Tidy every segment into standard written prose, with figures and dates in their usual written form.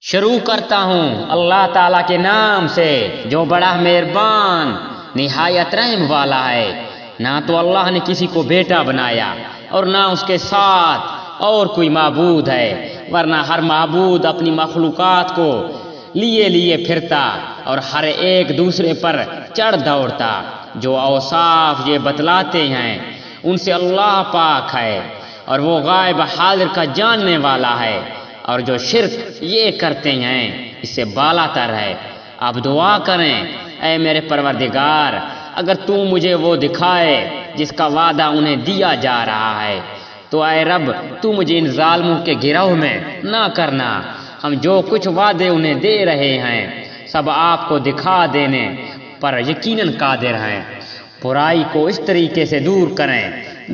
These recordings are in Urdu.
شروع کرتا ہوں اللہ تعالیٰ کے نام سے جو بڑا مہربان نہایت رحم والا ہے۔ نہ تو اللہ نے کسی کو بیٹا بنایا اور نہ اس کے ساتھ اور کوئی معبود ہے، ورنہ ہر معبود اپنی مخلوقات کو لیے پھرتا اور ہر ایک دوسرے پر چڑھ دوڑتا۔ جو اوصاف یہ بتلاتے ہیں ان سے اللہ پاک ہے اور وہ غائب حاضر کا جاننے والا ہے، اور جو شرک یہ کرتے ہیں اس سے بالا تر ہے۔ اب دعا کریں، اے میرے پروردگار، اگر تو مجھے وہ دکھائے جس کا وعدہ انہیں دیا جا رہا ہے تو اے رب تو مجھے ان ظالموں کے گروہ میں نہ کرنا۔ ہم جو کچھ وعدے انہیں دے رہے ہیں سب آپ کو دکھا دینے پر یقیناً قادر ہیں۔ برائی کو اس طریقے سے دور کریں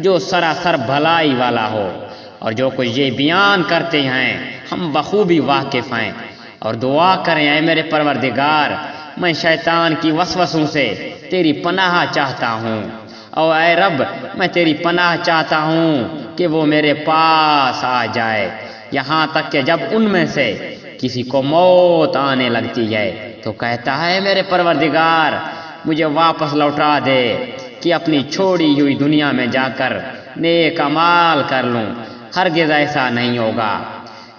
جو سراسر بھلائی والا ہو، اور جو کچھ یہ بیان کرتے ہیں ہم بخوبی واقف ہیں۔ اور دعا کریں، اے میرے پروردگار، میں شیطان کی وسوسوں سے تیری پناہ چاہتا ہوں، اور اے رب میں تیری پناہ چاہتا ہوں کہ وہ میرے پاس آ جائے، یہاں تک کہ جب ان میں سے کسی کو موت آنے لگتی ہے تو کہتا ہے میرے پروردگار مجھے واپس لوٹا دے کہ اپنی چھوڑی ہوئی دنیا میں جا کر نیک اعمال کر لوں۔ ہرگز ایسا نہیں ہوگا،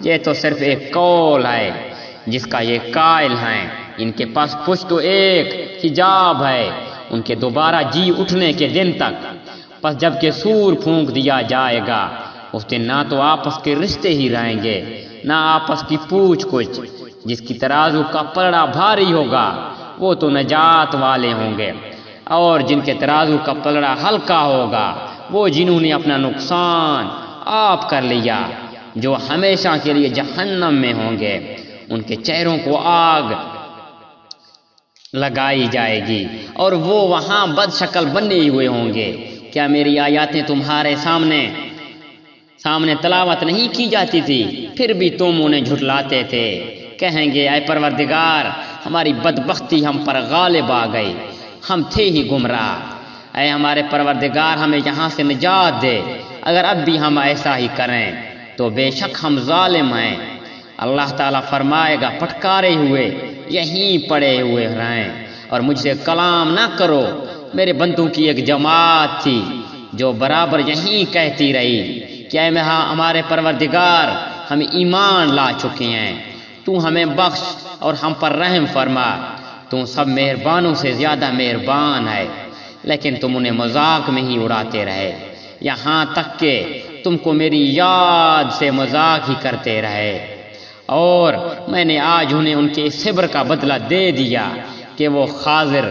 یہ تو صرف ایک قول ہے جس کا یہ قائل ہیں۔ ان کے پاس کچھ تو ایک حجاب ہے ان کے دوبارہ جی اٹھنے کے دن تک، پس جب کہ سور پھونک دیا جائے گا اس دن نہ تو آپس کے رشتے ہی رہیں گے نہ آپس کی پوچھ کچھ۔ جس کی ترازو کا پلڑا بھاری ہوگا وہ تو نجات والے ہوں گے، اور جن کے ترازو کا پلڑا ہلکا ہوگا وہ جنہوں نے اپنا نقصان آپ کر لیا، جو ہمیشہ کے لیے جہنم میں ہوں گے۔ ان کے چہروں کو آگ لگائی جائے گی اور وہ وہاں بد شکل بنے ہوئے ہوں گے۔ کیا میری آیاتیں تمہارے سامنے تلاوت نہیں کی جاتی تھی، پھر بھی تم انہیں جھٹلاتے تھے؟ کہیں گے اے پروردگار ہماری بدبختی ہم پر غالب آ گئی، ہم تھے ہی گمراہ۔ اے ہمارے پروردگار ہمیں یہاں سے نجات دے، اگر اب بھی ہم ایسا ہی کریں تو بے شک ہم ظالم ہیں۔ اللہ تعالیٰ فرمائے گا پھٹکارے ہوئے یہیں پڑے ہوئے رہیں اور مجھ سے کلام نہ کرو۔ میرے بندوں کی ایک جماعت تھی جو برابر یہیں کہتی رہی کہ اے ہمارے پروردگار ہم ایمان لا چکے ہیں، تو ہمیں بخش اور ہم پر رحم فرما، تو سب مہربانوں سے زیادہ مہربان ہے۔ لیکن تم انہیں مذاق میں ہی اڑاتے رہے، یہاں تک کہ تم کو میری یاد سے مذاق ہی کرتے رہے، اور میں نے آج انہیں ان کے صبر کا بدلہ دے دیا کہ وہ خاطر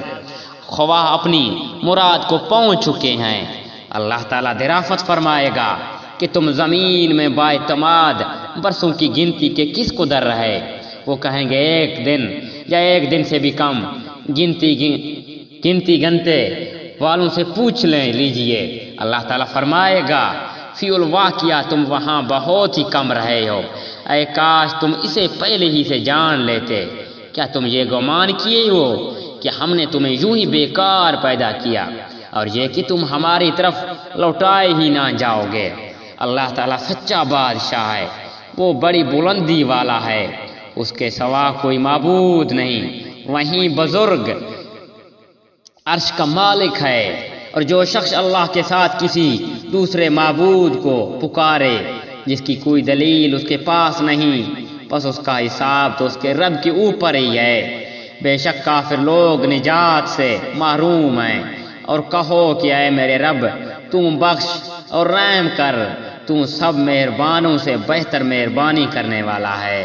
خواہ اپنی مراد کو پہنچ چکے ہیں۔ اللہ تعالیٰ درافت فرمائے گا کہ تم زمین میں باعتماد برسوں کی گنتی کے کس کو در رہے؟ وہ کہیں گے ایک دن یا ایک دن سے بھی کم۔ گنتی گنتے والوں سے پوچھ لیجئے۔ اللہ تعالیٰ فرمائے گا فی الواقعہ تم وہاں بہت ہی کم رہے ہو، اے کاش تم اسے پہلے ہی سے جان لیتے۔ کیا تم یہ گمان کیے ہو کہ ہم نے تمہیں یوں ہی بیکار پیدا کیا اور یہ کہ تم ہماری طرف لوٹائے ہی نہ جاؤ گے؟ اللہ تعالیٰ سچا بادشاہ ہے، وہ بڑی بلندی والا ہے، اس کے سوا کوئی معبود نہیں، وہیں بزرگ عرش کا مالک ہے۔ اور جو شخص اللہ کے ساتھ کسی دوسرے معبود کو پکارے جس کی کوئی دلیل اس کے پاس نہیں، بس اس کا حساب تو اس کے رب کے اوپر ہی ہے۔ بے شک کافر لوگ نجات سے محروم ہیں۔ اور کہو کہ اے میرے رب تم بخش اور رحم کر، تم سب مہربانوں سے بہتر مہربانی کرنے والا ہے۔